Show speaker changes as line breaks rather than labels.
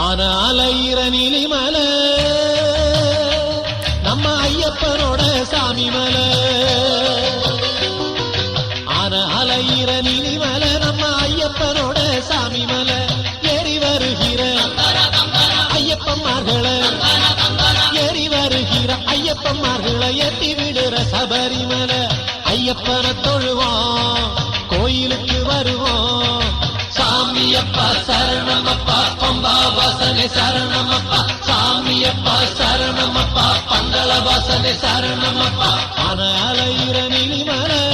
அலையிற நீலிமலை நம்ம ஐயப்பனோட சாமி மலை. அலையிற நீலிமலை நம்ம ஐயப்பனோட சாமி மலை. ஏறி வருகிற ஐயப்பன்மார்களை ஏறி வருகிற ஐயப்பன்மார்களை ஏற்றி விடுற சபரிமலை. ஐயப்பனை தொழுவோம், கோயிலுக்கு வருவோம். சாமியப்பா சரணமப்பா, பம்பா வாசனை சரணமப்பா. சாமியப்பா சரணமப்பா, பந்தள வாசனை சரணமப்பா. அலையிற நீலிமலை